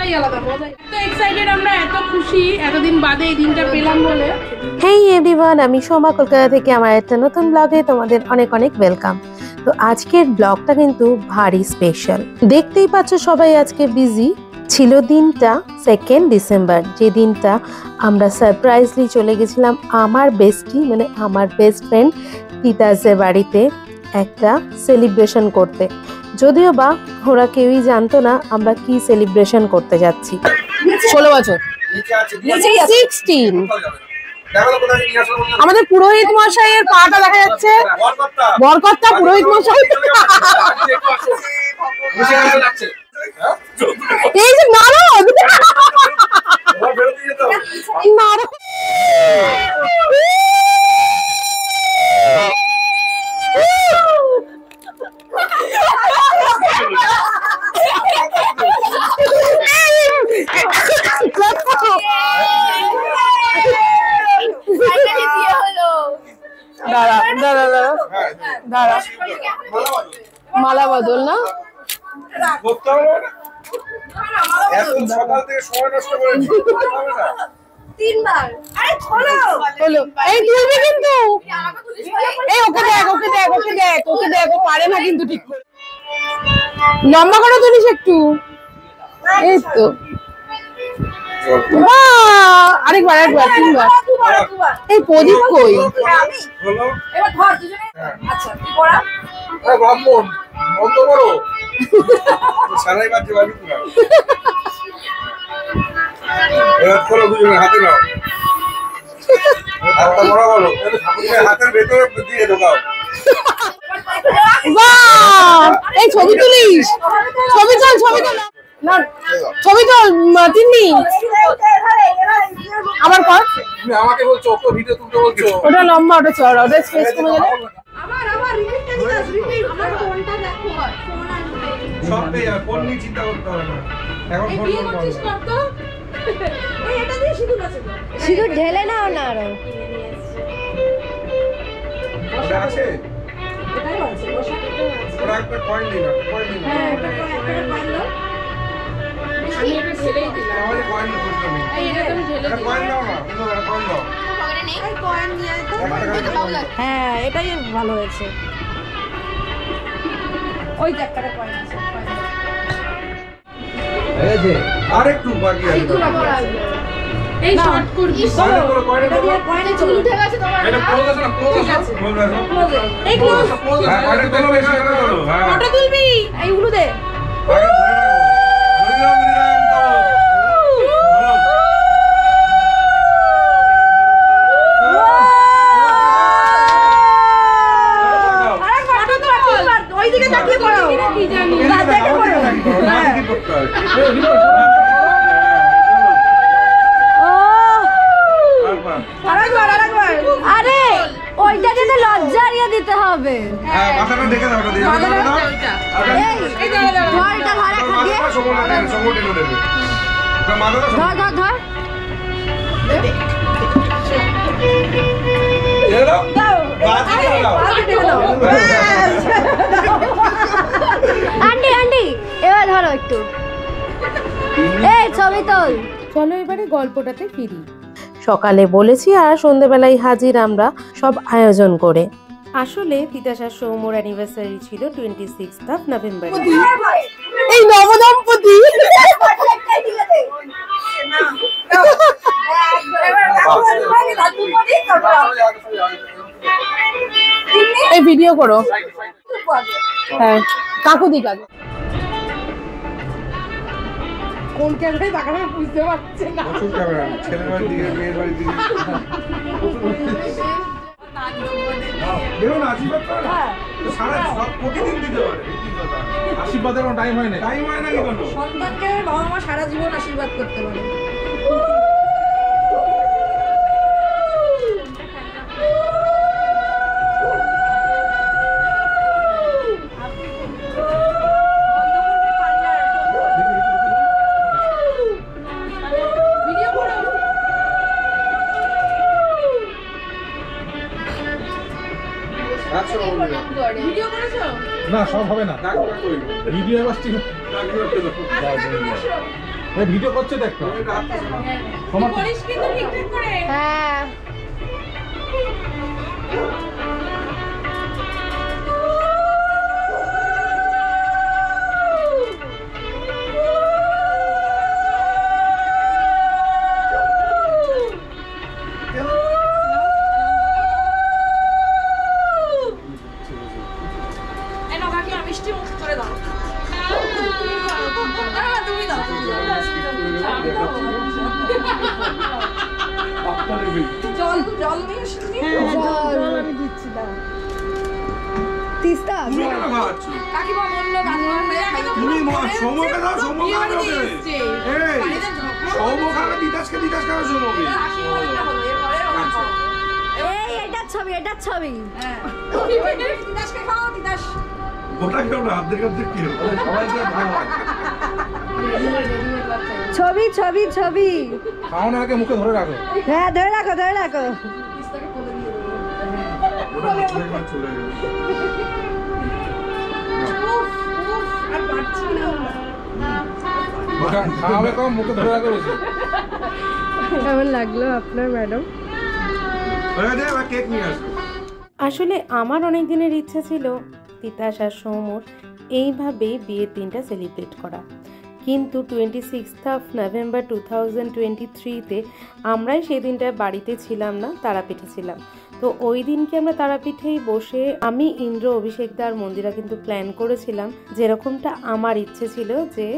মজাই আলাদা, মজাই। এত এক্সাইটেড আমরা, এত খুশি এতদিন বাদে এই দিনটা পেলাম বলে। হেই এভরিওয়ান, আমি সোমা কলকাতা থেকে আমার একটা নতুন ব্লগে তোমাদের অনেক অনেক ওয়েলকাম। তো আজকের ব্লগটা কিন্তু ভারী স্পেশাল। দেখতেই পাচ্ছ সবাই আজকে বিজি ছিল। দিনটা 2nd ডিসেম্বর, যে দিনটা আমরা সারপ্রাইজলি চলে গেছিলাম আমার বেস্টি মানে আমার বেস্ট ফ্রেন্ড তিতাসের বাড়িতে একটা সেলিব্রেশন করতে। যদিও বা ওরা কেউই জানতো না আমরা কি সেলিব্রেশন করতে যাচ্ছি। 16 বছর 16। আমাদের পুরোহিত মশাইয়ের পাটা দেখা যাচ্ছে, বরকর্তা পুরোহিত মশাই। এই যে নারদ নারদ মালা বদল না পারে না কিন্তু ঠিক করে। লম্বা করে তুলিস একটু, এই তো আরেকবার আরেকবার 3বার। এই প্রদীপ কই? এই ছবি তুলিস, ছবি চল ছবি চল না, ছবি চল তিন্নি আবার কর। আমাকে বলছো ওকে ভিডিও তুলতে বলছো, ওটা লম্বা, ওটা চড়া, ওটা স্পেস কমে গেলে আবার আবার রিপিটটা দিস, রিপিট। আমার ফোনটা দেখো, ফোন আসবে সব পেয়ে যাবে, ফোন নিয়ে চিন্তা করতে হবে না। এখন ফোন বিয়ে করছিস কর তো। এই এটা দিয়ে সিঁদুর আছে, সিঁদুর ঢেলে নাও না আরো। ওটা আছে, এটাই আছে, বসা এটাই আছে। ওটা একটা কয়েন দিন, কয়েন দিন। হ্যাঁ এটা কয়েন দাও। আমি এটা ঢেলেই দিলাম। আমাদের কয়েন খুঁজতে নেই। এই এটা তুমি ঢেলে দিও। কয়েন দাও না, কিন্তু কয়েন দাও। এই কয়েন নিয়ে আয় তো। হ্যাঁ এটাই ভালো হয়েছে। ওই যে একটা কয়েন আছে, কয়েন দাও। এই যে আরেকটু বাকি আছে। এই শর্ট করবি কয়েন করো, কয়েন করো। কয়েনে চলে উঠে গেছে তোমার। এটা ক্লোজ আছে না, ক্লোজ আছে, ক্লোজ আছে। এই ক্লোজ হ্যাঁ কয়েন তোলো, বেশি করে তোলো। হ্যাঁ ফটো তুলবি, এই উলু দে। আগে ধরে রাখো, ধরে রাখো, ওইদিকে তাকিয়ে পড়ো, কি জানি না দেখে পড়ো। হ্যাঁ কি করতে হয়? আরে ওইটাকে তো লজ্জা এড়িয়ে দিতে হবে। হ্যাঁ মাথাটা দেখে দাও, ওটা দিয়ে দাও। এই দাঁড়া দাঁড়া ধর এটা ধর এখন দিয়ে সময় দেবে। ওটা মাথাটা ধর ধর ধর দিয়ে দাও। বাজি দাও। আন্টি আন্টি এবার ধরো একটু, এই ছবি তোল। চলো এবারে গল্পটাতে ফিরি। সকালে বলেছি আর সন্ধ্যেবেলায় হাজির আমরা সব আয়োজন করে। আসলে তিতাসার সৌম্যর অ্যানিভার্সারি ছিল 26 নভেম্বর। এই নবদম্পতি এই ভিডিও করো। হ্যাঁ কাকু দি কাকু কোন ক্যামেরায় তাকাবে বুঝতে পারছে না। প্রচুর ক্যামেরা, ছেলের বাড়ির দিকে, মেয়ের বাড়ির দিকে। দেখুন আশীর্বাদ করে না, সারা সব প্রতিদিন দিতে পারে। আশীর্বাদের কোনো টাইম হয় না, টাইম হয় না কি কোনো। সন্তানকে বাবা মা সারা জীবন আশীর্বাদ করতে পারে। ভিডিও করেছো না? সব হবে না, ভিডিও এবার ঠিক ভিডিও করছে দেখ তো তুই করিস কিন্তু ঠিকঠাক করে। হ্যাঁ তিস্তা তুমি কেন খাওয়াচ্ছ? তুমি সৌমকে দাও, সৌম খাবে ওকে। এই, সৌম খাবে, তিতাসকে, তিতাস খাবে সৌমকে। আচ্ছা। এই এটার ছবি গোটা কেউ না, অর্ধেক অর্ধেক কেউ। সবাইকে ভালো হয়। ছবি খাও না, আগে মুখে ধরে রাখো। হ্যাঁ ধরে রাখো চলে গেল। খাওয়াবে কম, মুখে ধরে রাখো বেশি। কেমন লাগলো আপনার ম্যাডাম? কেক নিয়ে আসবে। আসলে আমার অনেক দিনের ইচ্ছা ছিল তিতাস আর সৌমর এইভাবেই বিয়ের দিনটা সেলিব্রেট করা, কিন্তু 26 নভেম্বর 2023-তে আমরাই সেই দিনটায় বাড়িতে ছিলাম না, তারাপীঠে ছিলাম। তো ওই দিনকে আমরা তারাপীঠেই বসে আমি, ইন্দ্র, অভিষেকদা আর মন্দিরা কিন্তু প্ল্যান করেছিলাম যেরকমটা আমার ইচ্ছে ছিল যে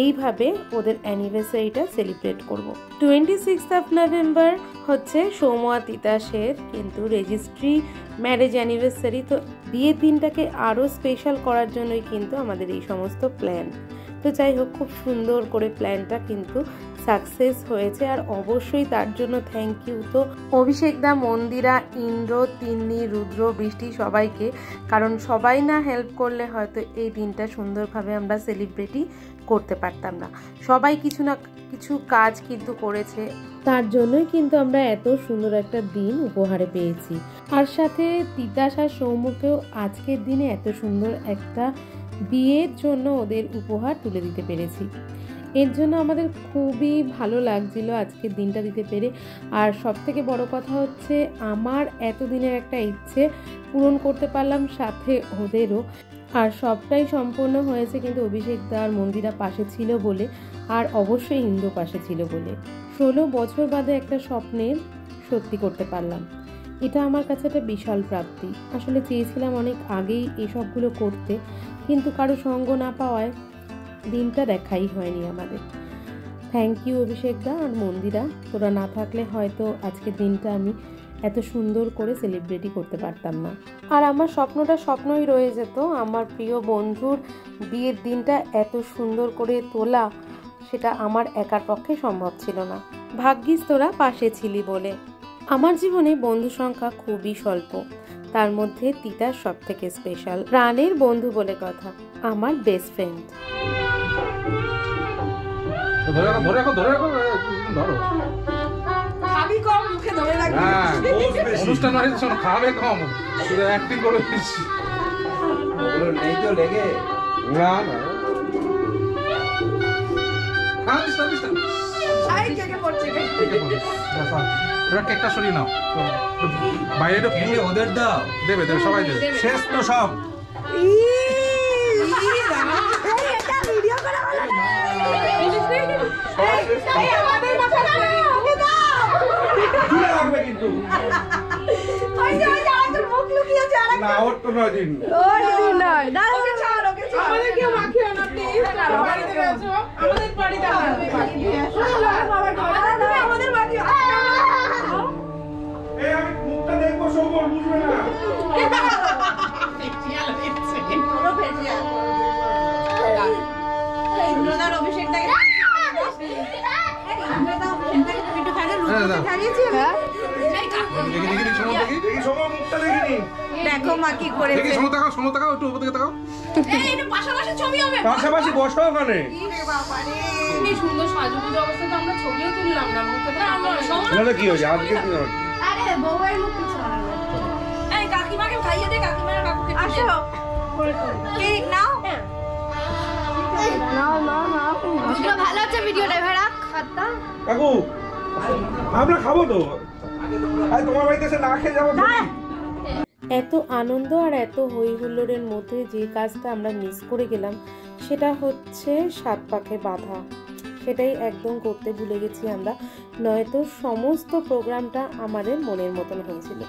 এইভাবে ওদের অ্যানিভার্সারিটা সেলিব্রেট করব। 26 নভেম্বর হচ্ছে সৌম আর তিতাসের কিন্তু রেজিস্ট্রি ম্যারেজ অ্যানিভার্সারি। তো বিয়ের দিনটাকে আরও স্পেশাল করার জন্যই কিন্তু আমাদের এই সমস্ত প্ল্যান। তো যাই হোক, খুব সুন্দর করে প্ল্যানটা কিন্তু সাকসেস হয়েছে, আর অবশ্যই তার জন্য থ্যাংক ইউ তো অভিষেকদা, মন্দিরা, ইন্দ্র, তিন্নি, রুদ্র, বৃষ্টি সবাইকে, কারণ সবাই না হেল্প করলে হয়তো এই দিনটা সুন্দরভাবে আমরা সেলিব্রেটই করতে পারতাম না। সবাই কিছু না কিছু কাজ কিন্তু করেছে, তার জন্যই কিন্তু আমরা এত সুন্দর একটা দিন উপহারে পেয়েছি। আর সাথে তিতাস আর সৌম্যকেও আজকের দিনে এত সুন্দর একটা বিয়ের জন্য ওদের উপহার তুলে দিতে পেরেছি। এর জন্য আমাদের খুবই ভালো লাগছিল আজকের দিনটা দিতে পেরে। আর সব থেকে বড় কথা হচ্ছে আমার এতদিনের একটা ইচ্ছে পূরণ করতে পারলাম, সাথে ওদেরও। আর সবটাই সম্পূর্ণ হয়েছে কিন্তু অভিষেকদা আর মন্দিরা পাশে ছিল বলে, আর অবশ্যই ইন্দ্র পাশে ছিল বলে। 16 বছর বাদে একটা স্বপ্নের সত্যি করতে পারলাম, এটা আমার কাছে একটা বিশাল প্রাপ্তি। আসলে চেয়েছিলাম অনেক আগেই এসবগুলো করতে, কিন্তু কারো সঙ্গ না পাওয়ায় দিনটা দেখাই হয়নি আমাদের। থ্যাংক ইউ অভিষেকদা আর মন্দিরা, তোরা না থাকলে হয়তো আজকের দিনটা আমি এত সুন্দর করে সেলিব্রেটই করতে পারতাম না। আর আমার স্বপ্নটা স্বপ্নই রয়ে যেত, আমার প্রিয় বন্ধুর বিয়ের দিনটা এত সুন্দর করে তোলা, সেটা আমার একার পক্ষে সম্ভব ছিল না। ভাগ্যিস তোরা পাশে ছিলি বলে। আমার জীবনে বন্ধু সংখ্যা খুবই স্বল্প, তার মধ্যে তিতাস সব থেকে স্পেশাল, প্রাণের বন্ধু বলে কথা, আমার বেস্ট ফ্রেন্ড। অনুষ্ঠান খাবে কম, অ্যাক্টিং করে দিচ্ছি নেই তো লেগে না কেকটা সরিয়ে নাও, বাইরে ওদের দাও, দেবে দেবে সবাই দেবে, শেষ তো সব। কিন্তু না ওর তো 9 দিন দেখো মা কি করেছে, পাশাপাশি বসো ওখানে। সুন্দর সাজুগুজো অবস্থা তো আমরা ছবিও তুললাম না, কি হয়েছে আজকে? আরে বউয়ের মুখ কিছু না, এই কাকিমাকে খাইয়ে দে, কাকিমার কাকুকে আসো কেক নাও। ভালো আছে ভিডিওটা এবার রাখ হাতটা। কাকু আমরা খাবো তো, আরে তোমার বাড়িতে এসে না খেয়ে যাবো। এত আনন্দ আর এত হই হুল্লোড়ের মধ্যে যে কাজটা আমরা মিস করে গেলাম সেটা হচ্ছে 7 পাকে বাঁধা। সেটাই একদম করতে ভুলে গেছি আমরা, নয়তো সমস্ত প্রোগ্রামটা আমাদের মনের মতন হয়েছিল।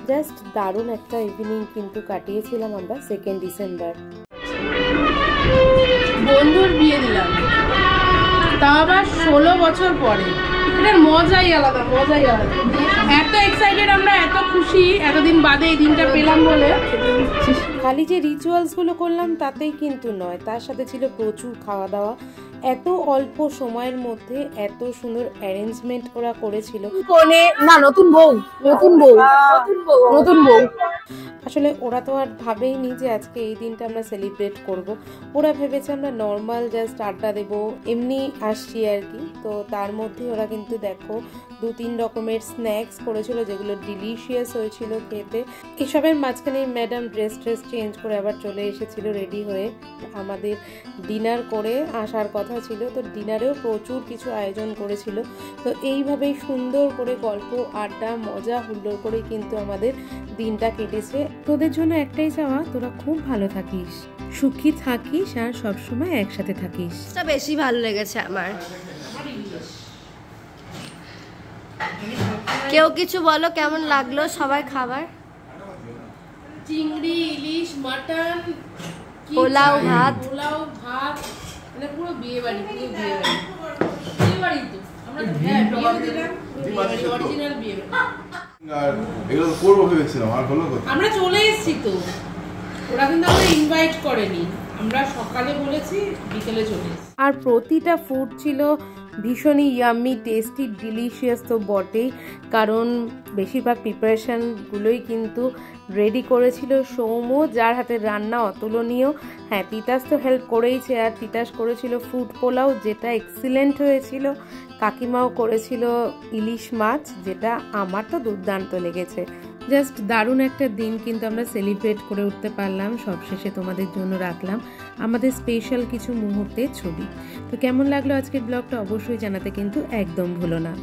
জাস্ট দারুণ একটা ইভিনিং কিন্তু কাটিয়েছিলাম আমরা 2 ডিসেম্বর। বন্ধুর বিয়ে দিলাম, তা আবার 16 বছর পরে। এটার মজাই আলাদা, মজাই আলাদা। এত এক্সাইটেড আমরা, এত খুশি এতদিন বাদে এই দিনটা পেলাম বলে। খালি যে রিচুয়ালসগুলো করলাম তাতেই কিন্তু নয়, তার সাথে ছিল প্রচুর খাওয়া দাওয়া। এত অল্প সময়ের মধ্যে এত সুন্দর অ্যারেঞ্জমেন্ট ওরা করেছিল। নতুন বউ, নতুন বউ, নতুন বউ। আসলে ওরা তো আর ভাবেইনি যে আজকে এই দিনটা আমরা সেলিব্রেট করব। ওরা ভেবেছে আমরা নর্মাল জাস্ট আড্ডা দেবো, এমনি আসছি আর কি। তো তার মধ্যে ওরা কিন্তু দেখো 2-3 রকমের স্ন্যাক্স করেছিল যেগুলো ডিলিশিয়াস হয়েছিল খেতে। এসবের মাঝখানে ম্যাডাম ড্রেস চেঞ্জ করে আবার চলে এসেছিল রেডি হয়ে। আমাদের ডিনার করে আসার কথা ছিল, তো ডিনারেও প্রচুর কিছু আয়োজন করেছিল। তো এইভাবেই সুন্দর করে গল্প আড্ডা মজা হুল্লোড় করে কিন্তু আমাদের দিনটা কেটেছে। তোদের জন্য একটাই চাওয়া, তোরা খুব ভালো থাকিস, সুখী থাকিস আর সবসময় একসাথে থাকিস। এটা বেশি ভালো লেগেছে আমার। কেউ কিছু বলো, কেমন লাগলো সবাই খাবার? চিংড়ি, ইলিশ, মাটন, পোলাও ভাত, মানে পুরো বিয়ে বাড়ি, পুরো বিয়ে বাড়ি। বিয়ে বাড়ি তো আমরা বিয়ে দিলাম, অরিজিনাল বিয়ে বাড়ি। আর এগুলো তো করবো ভেবেছিলাম, আর হলো কোথায়? আমরা চলে এসেছি তো, ওরা কিন্তু আমরা ইনভাইট করেনি। আমরা সকালে বলেছি, বিকেলে চলে এসেছি। আর প্রতিটা ফুড ছিল ভীষণই ইয়াম্মি, টেস্টি, ডিলিশিয়াস তো বটেই, কারণ বেশিরভাগ প্রিপারেশনগুলোই কিন্তু রেডি করেছিল সৌম্য, যার হাতে রান্না অতুলনীয়। হ্যাঁ, তিতাস তো হেল্প করেইছে, আর তিতাস করেছিল ফুড পোলাও যেটা এক্সিলেন্ট হয়েছিল। কাকিমাও করেছিল ইলিশ মাছ, যেটা আমার তো দুর্দান্ত লেগেছে। জাস্ট দারুণ একটা দিন কিন্তু আমরা সেলিব্রেট করে উঠতে পারলাম। সবশেষে তোমাদের জন্য রাখলাম আমাদের স্পেশাল কিছু মুহূর্তের ছবি। তো কেমন লাগলো আজকের ব্লগটা অবশ্যই জানাতে কিন্তু একদম ভুলো না।